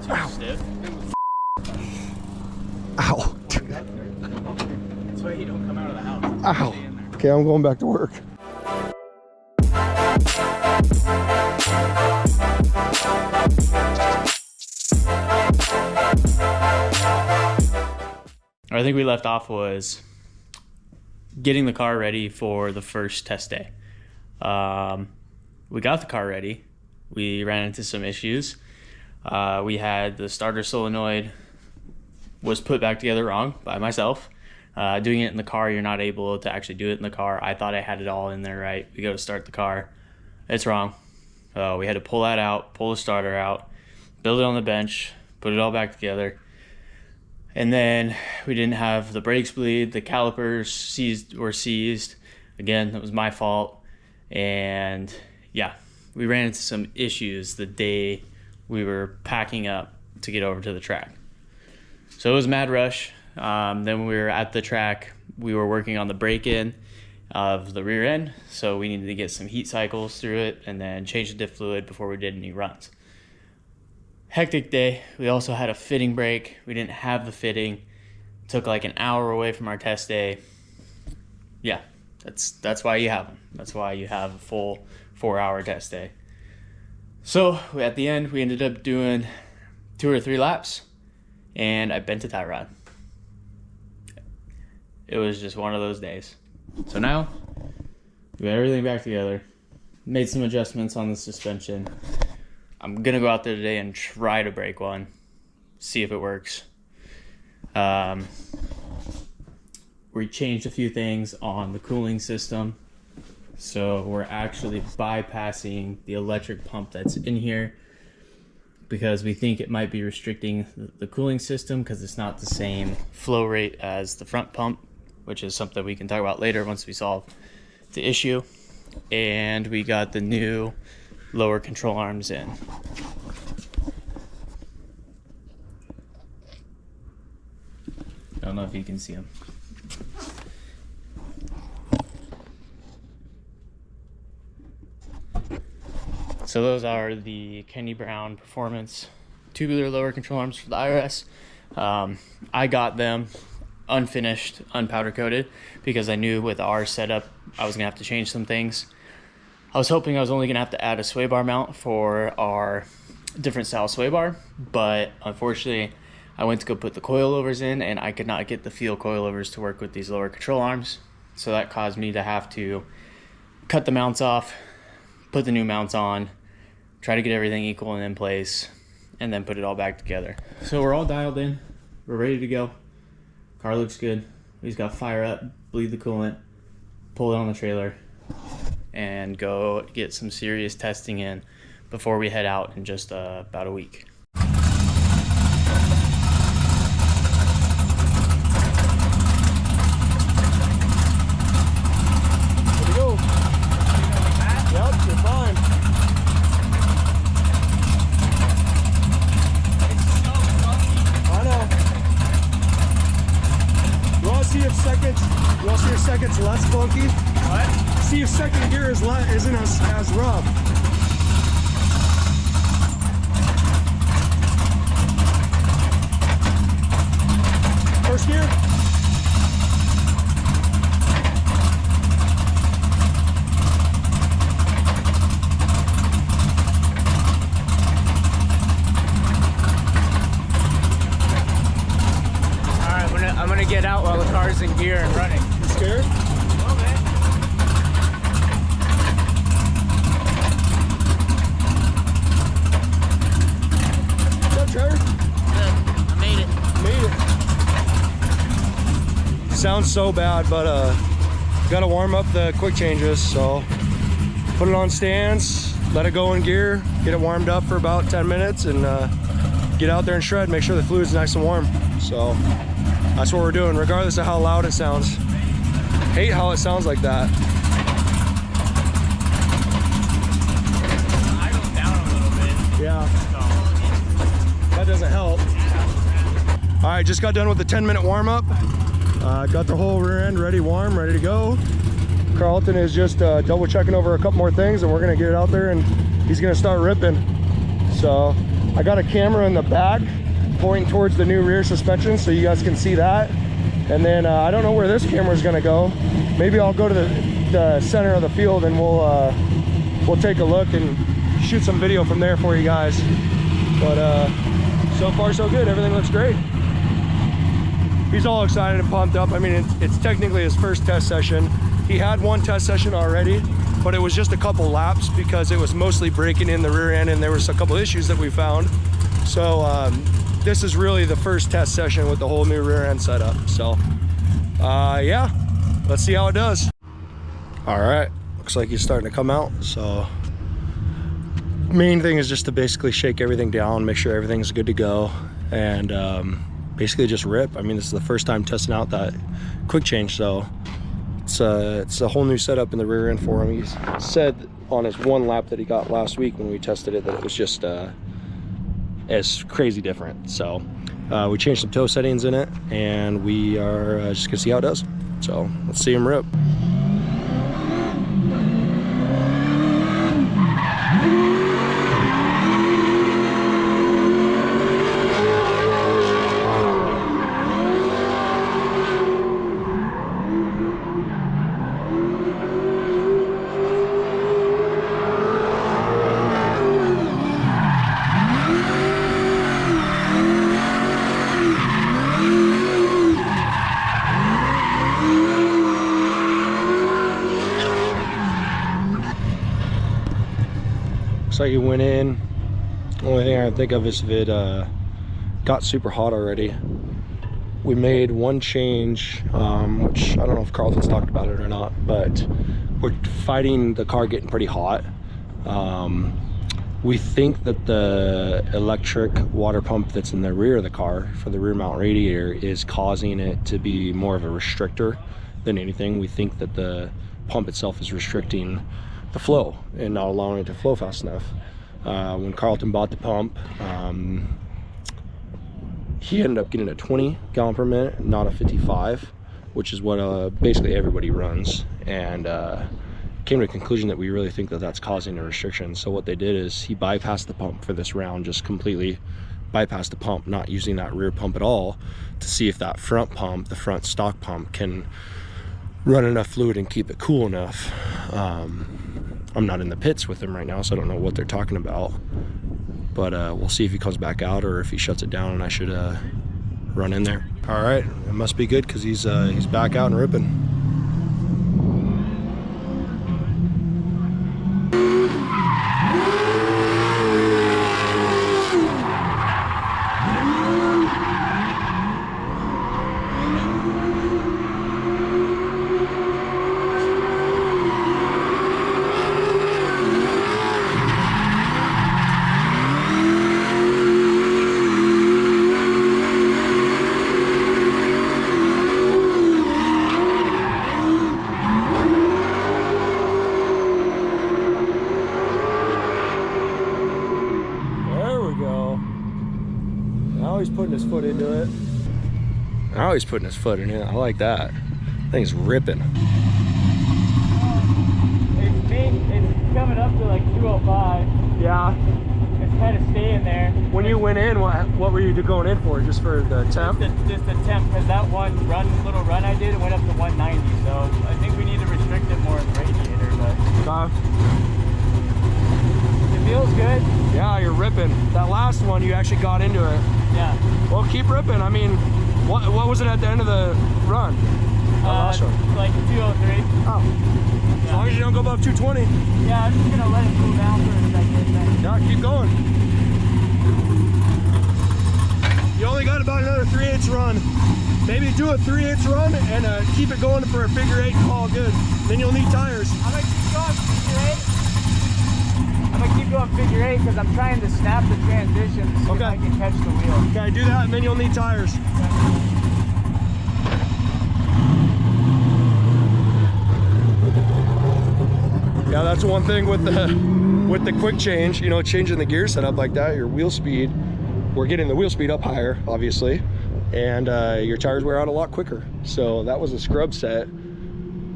too stiff. Ow. That's why you don't come out of the house. Ow. Okay, I'm going back to work. I think we left off was getting the car ready for the first test day. We got the car ready. We ran into some issues. We had the starter solenoid was put back together wrong by myself. Doing it in the car, you're not able to actually do it in the car. I thought I had it all in there right. We go to start the car. It's wrong. We had to pull that out, pull the starter out, build it on the bench, put it all back together. And then we didn't have the brakes bleed, the calipers were seized. Again, that was my fault. And yeah, we ran into some issues the day we were packing up to get over to the track. So it was a mad rush. Then when we were at the track, we were working on the break-in of the rear end. So we needed to get some heat cycles through it and then change the diff fluid before we did any runs. Hectic day. We also had a fitting break. We didn't have the fitting. It took like an hour away from our test day. Yeah, that's why you have them. That's why you have a full 4-hour test day. So at the end, we ended up doing 2 or 3 laps, and I bent a tie rod. It was just one of those days. So now we got everything back together, made some adjustments on the suspension. I'm gonna go out there today and try to break one, see if it works. We changed a few things on the cooling system. So we're actually bypassing the electric pump that's in here because we think it might be restricting the cooling system because it's not the same flow rate as the front pump, which is something we can talk about later once we solve the issue. And we got the new lower control arms in. I don't know if you can see them. So those are the Kenny Brown Performance tubular lower control arms for the IRS. I got them unfinished, unpowder coated, because I knew with our setup I was gonna have to change some things. I was hoping I was only gonna have to add a sway bar mount for our different style sway bar, but unfortunately I went to go put the coilovers in and I could not get the field coilovers to work with these lower control arms. So that caused me to have to cut the mounts off, put the new mounts on, try to get everything equal and in place, and then put it all back together. So we're all dialed in, we're ready to go. Car looks good. We just got fire up, bleed the coolant, pull it on the trailer, and go get some serious testing in before we head out in just about a week. Here we go. Yep, you're fine. It's so funky. I know. You want to see if your second's less funky? What? See if second gear isn't as rough. First gear. Alright, I'm gonna get out while the car's in gear and running. You scared? Trevor? I made it. Sounds so bad, but gotta warm up the quick changes. So put it on stance, let it go in gear, get it warmed up for about 10 minutes, and get out there and shred. Make sure the fluid's nice and warm. So that's what we're doing, regardless of how loud it sounds. Hate how it sounds like that. Idled down a little bit. Yeah. That doesn't help. All right, just got done with the 10-minute warm-up. Got the whole rear end ready, warm, ready to go. Carlton is just double checking over a couple more things, and we're gonna get it out there and he's gonna start ripping. So I got a camera in the back pointing towards the new rear suspension so you guys can see that. And then I don't know where this camera is going to go. Maybe I'll go to the center of the field and we'll take a look and shoot some video from there for you guys. But so far so good. Everything looks great. He's all excited and pumped up. I mean, it's technically his first test session. He had one test session already, but it was just a couple laps because it was mostly breaking in the rear end and there was a couple issues that we found. So this is really the first test session with the whole new rear end setup. So yeah, let's see how it does. All right, looks like he's starting to come out. So main thing is just to basically shake everything down, make sure everything's good to go, and basically just rip. I mean, this is the first time testing out that quick change, so it's a whole new setup in the rear end for him. He said on his one lap that he got last week when we tested it that it was just as crazy different. So we changed some tow settings in it, and we are just gonna see how it does. So let's see him rip. Looks like he went in. Only thing I can think of is if it got super hot already. We made one change, which I don't know if Carlton's talked about it or not, but we're fighting the car getting pretty hot. We think that the electric water pump that's in the rear of the car for the rear mount radiator is causing it to be more of a restrictor than anything. We think that the pump itself is restricting the flow and not allowing it to flow fast enough. When Carlton bought the pump, he ended up getting a 20 gallon per minute, not a 55, which is what basically everybody runs, and came to the conclusion that we really think that that's causing a restriction. So what they did is he bypassed the pump for this round, just completely bypassed the pump, not using that rear pump at all, to see if that front pump, the front stock pump, can run enough fluid and keep it cool enough. I'm not in the pits with him right now, so I don't know what they're talking about, but we'll see if he comes back out or if he shuts it down and I should run in there. All right, it must be good because he's back out and ripping. Now he's putting his foot into it. Now he's putting his foot in it. I like that. Thing's ripping. It's coming up to like 205. Yeah. It's kind of staying there. When you went in, what were you going in for? Just for the temp? Just the temp, because that one little run I did, it went up to 190. So I think we need to restrict it more in the radiator, but it feels good. Yeah, you're ripping. That last one, you actually got into it. Yeah. Well, keep ripping. I mean, what was it at the end of the run? Like 203. Oh. Yeah. As long as you don't go above 220. Yeah, I'm just gonna let it cool down for a second. Then. Yeah, keep going. You only got about another 3/8 run. Maybe do a 3/8 run and keep it going for a figure 8 and call it good. Then you'll need tires. I'm gonna keep going figure 8. I'm gonna keep going figure 8 because I'm trying to snap the transition to see if I can catch the wheel. Okay, do that and then you'll need tires. Yeah, that's one thing with the quick change, you know, changing the gear setup like that, your wheel speed, we're getting the wheel speed up higher, obviously, and your tires wear out a lot quicker. So that was a scrub set,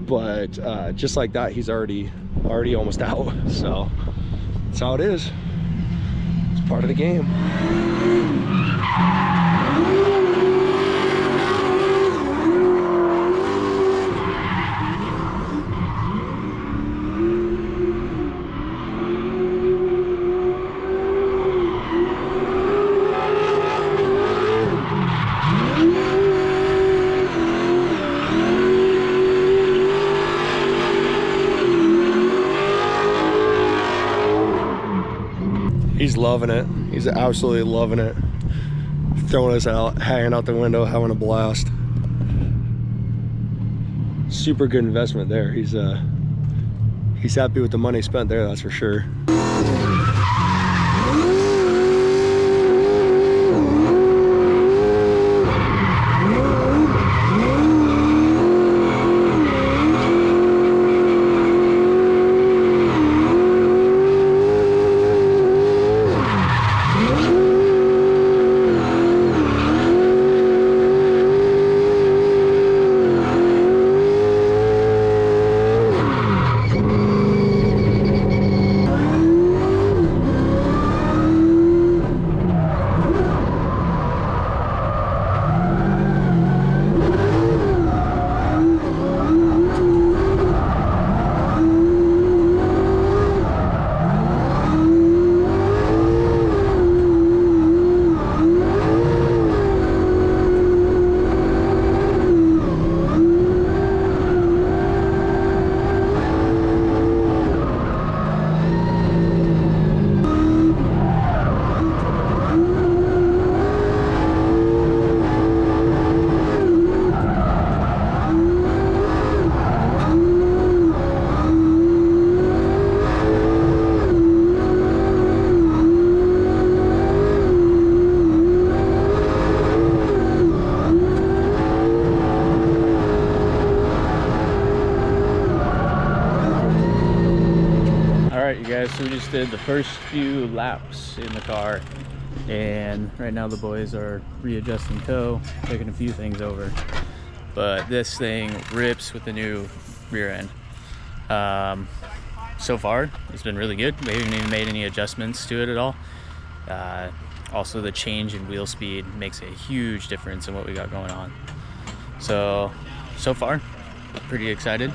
but just like that, he's already almost out. So that's how it is. Let's Part of the game. He's loving it. He's absolutely loving it. Throwing us out, hanging out the window, having a blast. Super good investment there. He's happy with the money spent there, that's for sure. Alright, you guys, so we just did the first few laps in the car, and right now the boys are readjusting tow, taking a few things over, but this thing rips with the new rear end. So far it's been really good. We haven't even made any adjustments to it at all. Also, the change in wheel speed makes a huge difference in what we got going on. So far pretty excited.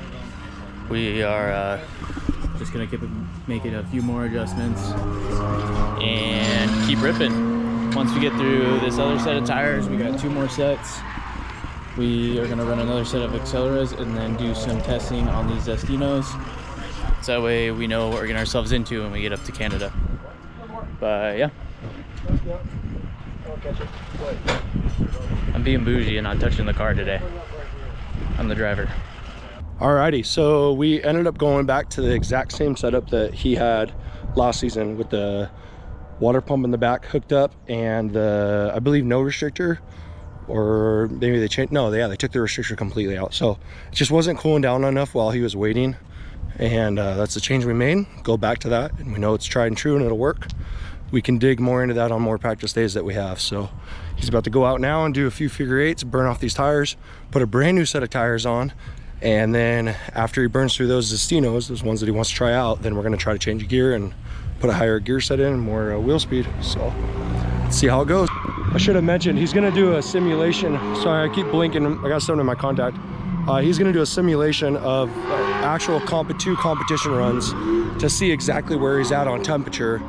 We are just gonna keep making a few more adjustments and keep ripping. Once we get through this other set of tires, we got 2 more sets. We are gonna run another set of acceleras and then do some testing on these Destinos, so that way we know what we're getting ourselves into when we get up to Canada. But yeah, I'm being bougie and not touching the car today. I'm the driver. Alrighty, so we ended up going back to the exact same setup that he had last season, with the water pump in the back hooked up and the, I believe, no restrictor, or maybe they changed, no, they took the restrictor completely out. So it just wasn't cooling down enough while he was waiting, and that's the change we made. Go back to that, and we know it's tried and true and it'll work. We can dig more into that on more practice days that we have. So he's about to go out now and do a few figure eights, burn off these tires, put a brand new set of tires on, and then after he burns through those Destinos, those ones that he wants to try out, then we're gonna try to change gear and put a higher gear set in, more wheel speed. So let's see how it goes. I should have mentioned, he's gonna do a simulation. Sorry, I keep blinking, I got something in my contact. He's gonna do a simulation of actual two competition runs to see exactly where he's at on temperature.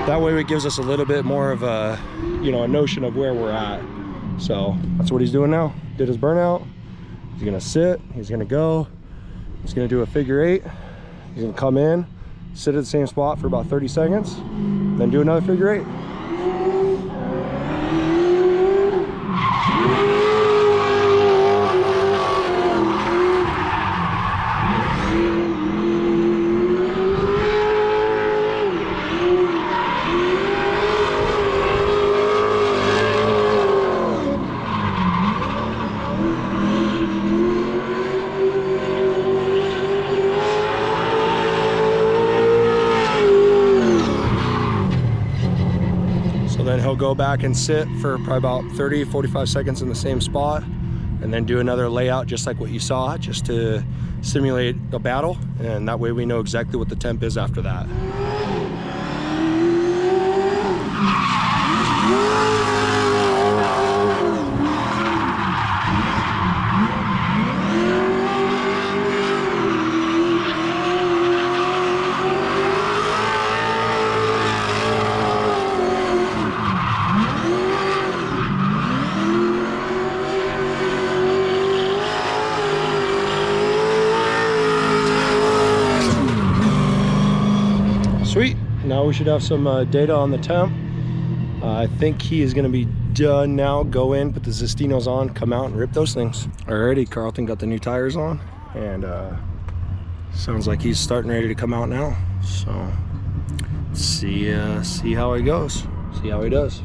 That way it gives us a little bit more of a, a notion of where we're at. So that's what he's doing now. Did his burnout. He's gonna sit, he's gonna go, he's gonna do a figure eight, he's gonna come in, sit at the same spot for about 30 seconds, then do another figure eight. Then he'll go back and sit for probably about 30-45 seconds in the same spot, and then do another layout just like what you saw, just to simulate a battle, and that way we know exactly what the temp is after that. Sweet. Now we should have some data on the temp. I think he is going to be done now. Go in, put the Zestinos on, come out and rip those things. Alrighty, Carlton got the new tires on, and sounds like he's starting ready to come out now. So see how he goes. See how he does.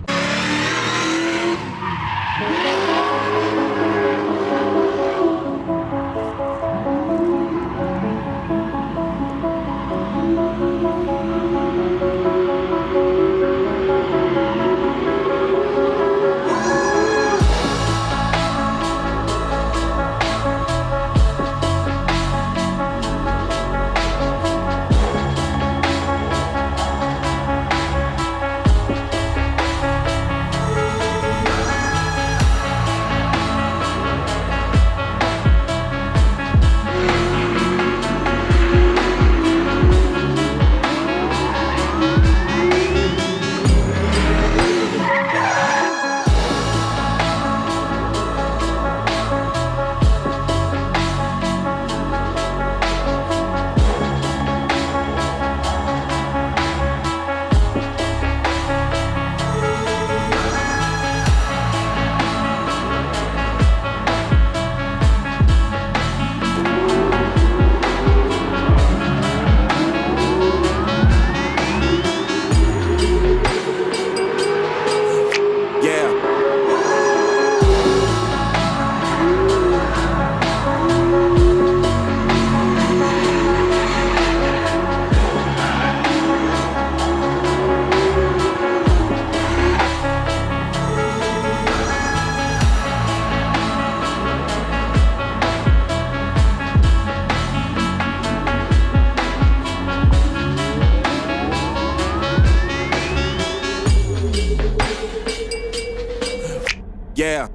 Yeah.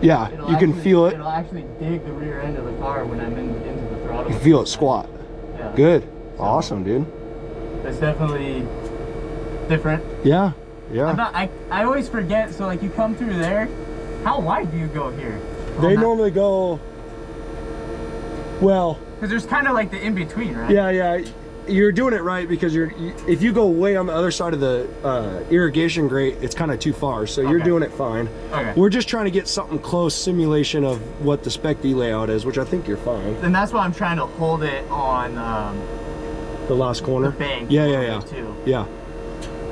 Yeah, you can feel it. It'll actually dig the rear end of the car when I'm into the throttle. You feel it squat. Yeah. Good. So, awesome, dude. It's definitely different. Yeah. Yeah. I always forget, so like you come through there, how wide do you go here? They normally go, well, because there's kind of like the in-between, right? Yeah, you're doing it right, because if you go way on the other side of the irrigation grate, it's kind of too far, so you're doing it fine. Okay. We're just trying to get something close simulation of what the Spec D layout is, which I think you're fine. And that's why I'm trying to hold it on the last corner. The bank. Yeah. Too. Yeah.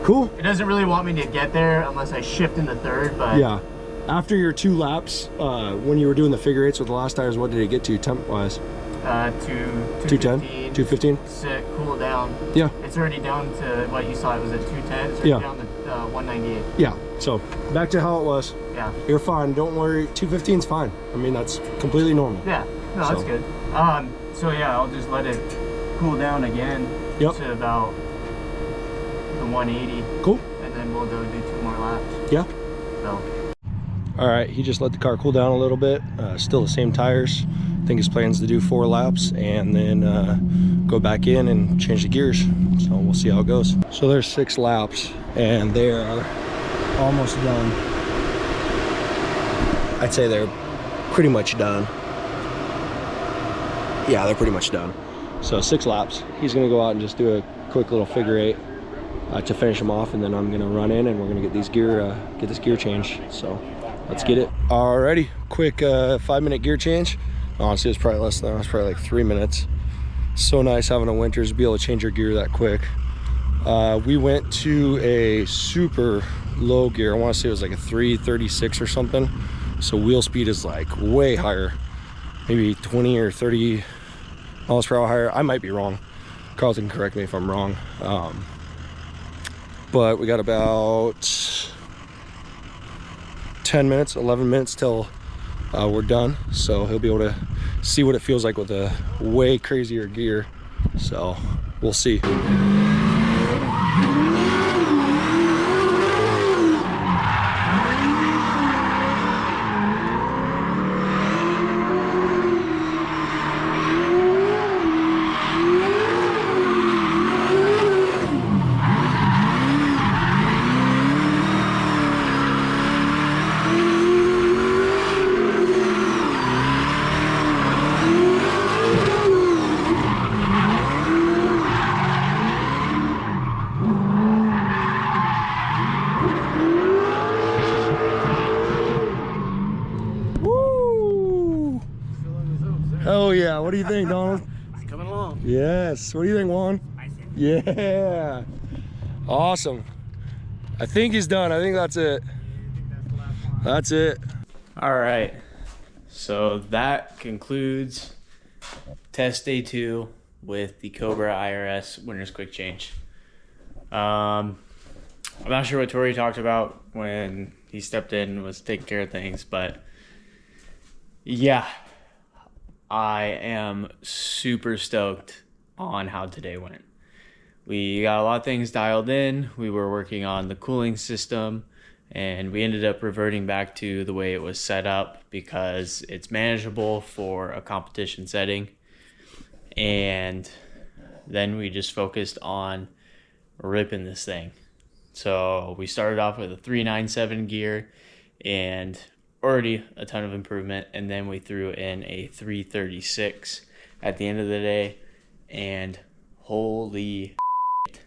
Cool. It doesn't really want me to get there unless I shift into third, but yeah. After your 2 laps, when you were doing the figure eights with the last tires, what did it get to temp wise? 210, 215. Sit, cool down. Yeah. It's already down to what you saw. It was at 210. It's already down to 198. Yeah. So back to how it was. Yeah. You're fine. Don't worry. 215 is fine. I mean, that's completely normal. Yeah. No, that's good. So yeah, I'll just let it cool down again to about the 180. Cool. And then we'll go do 2 more laps. Yeah. So. All right. He just let the car cool down a little bit. Still the same tires. I think his plan's to do 4 laps and then go back in and change the gears. So we'll see how it goes. So there's 6 laps and they are almost done. I'd say they're pretty much done. Yeah, they're pretty much done. So 6 laps. He's gonna go out and just do a quick little figure eight to finish them off, and then I'm gonna run in and we're gonna get these get this gear changed. So let's get it. Alrighty, quick 5-minute gear change. Honestly, it's probably less than that. It's probably like 3 minutes. So nice having a Winters, be able to change your gear that quick. We went to a super low gear. I want to say it was like a 336 or something. So wheel speed is like way higher, maybe 20 or 30 miles per hour higher. I might be wrong. Carlton can correct me if I'm wrong. but we got about 10 minutes, 11 minutes till we're done. So he'll be able to see what it feels like with a way crazier gear. So we'll see. Oh yeah, what do you think, Donald? It's coming along. Yes, what do you think, Juan? Yeah, awesome. I think he's done. I think that's it. That's it. All right, so that concludes test day 2 with the Cobra IRS Winner's Quick Change. I'm not sure what Tori talked about when he stepped in and was taking care of things, but yeah, I am super stoked on how today went. We got a lot of things dialed in. We were working on the cooling system, and we ended up reverting back to the way it was set up because it's manageable for a competition setting. And then we just focused on ripping this thing. So we started off with a 397 gear and already a ton of improvement, and then we threw in a 336 at the end of the day, and holy shit,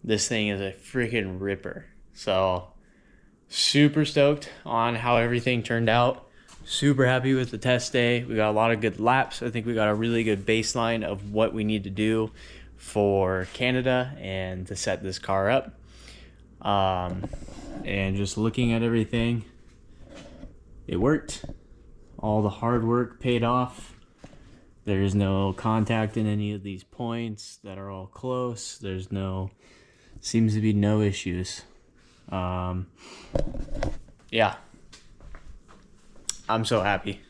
this thing is a freaking ripper. So super stoked on how everything turned out. Super happy with the test day. We got a lot of good laps. I think we got a really good baseline of what we need to do for Canada and to set this car up. And just looking at everything, it worked. All the hard work paid off. There's no contact in any of these points that are all close. Seems to be no issues. Yeah, I'm so happy.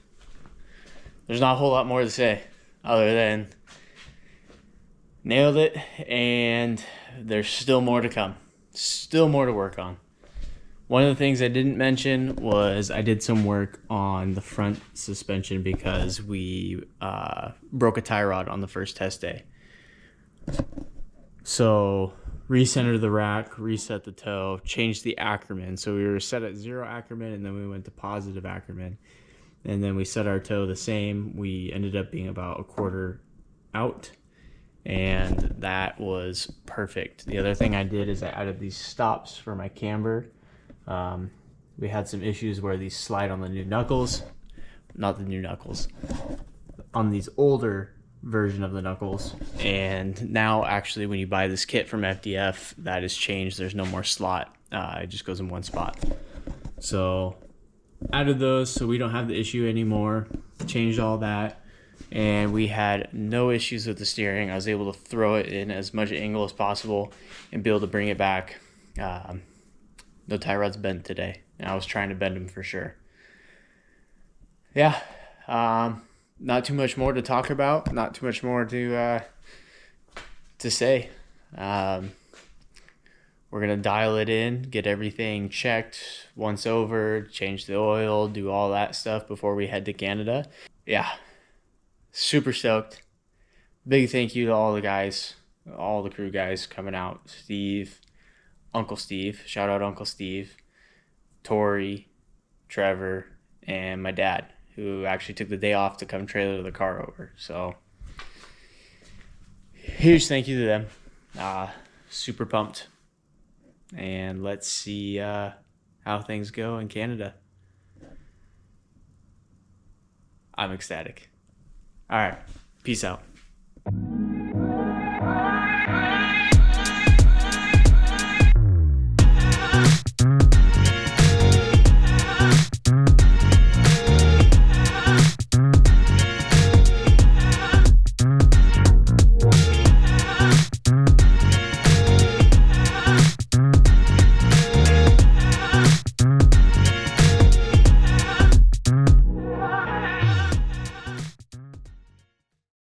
There's not a whole lot more to say other than nailed it, and there's still more to come. Still more to work on. One of the things I didn't mention was I did some work on the front suspension because we broke a tie rod on the first test day. So recenter the rack, reset the toe, changed the Ackerman. So we were set at 0 Ackerman, and then we went to positive Ackerman. And then we set our toe the same. We ended up being about a quarter out, and that was perfect. The other thing I did is I added these stops for my camber. We had some issues where these slide on the new knuckles, not the new knuckles, on these older version of the knuckles. And now actually when you buy this kit from FDF, that has changed. There's no more slot. It just goes in one spot. So added those so we don't have the issue anymore. Changed all that. And we had no issues with the steering. I was able to throw it in as much angle as possible and be able to bring it back. No tie rods bent today, and I was trying to bend them for sure. Yeah, not too much more to talk about. Not too much more to say. We're gonna dial it in, get everything checked once over, change the oil, do all that stuff before we head to Canada. Yeah, super stoked. Big thank you to all the guys, all the crew guys coming out. Steve, Uncle Steve, shout out Uncle Steve, Tori, Trevor, and my dad, who actually took the day off to come trailer the car over. So huge thank you to them. Super pumped. And let's see how things go in Canada. I'm ecstatic. All right, peace out.